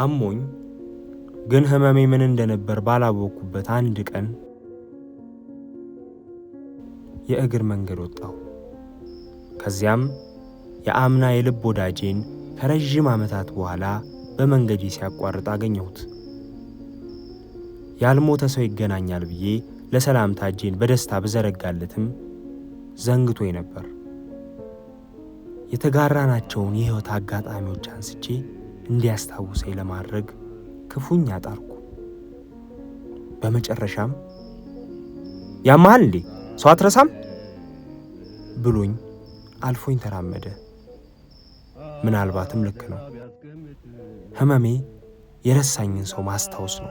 አሞኝ ግን ህመሜ ምን እንደነበር ባላወቅኩበት አንድ ቀን የእግር መንገድ ወጣሁ። ከዚያም የአምና የልብ ወዳጄን ከረጅም ዓመታት በኋላ በመንገዴ ሲያቋርጥ አገኘሁት። ያልሞተ ሰው ይገናኛል ብዬ ለሰላምታ እጄን በደስታ ብዘረጋለትም ዘንግቶኝ ነበር። የተጋራናቸውን የህይወት አጋጣሚዎች አንስቼ እንዲያስታውሰኝ ለማድረግ ክፉኛ ጣርኩ። በመጨረሻም ያማል እንዴ ሰው አትረሳም ብሎኝ አልፎኝ ተራመደ። ምናልባትም ልክ ነው። ህመሜ የረሳኝን ሰው ማስታወስ ነው።